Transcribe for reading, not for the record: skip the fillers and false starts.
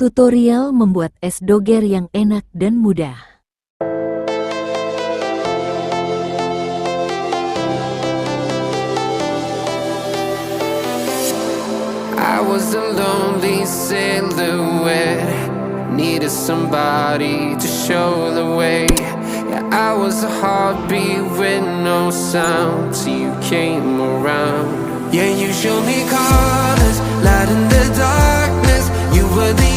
Tutorial membuat es doger yang enak dan mudah. I was a lonely silhouette, needed somebody to show the way. Yeah, I was a heartbeat with no sound till you came around. Yeah, you showed me colors, light in the darkness. You were the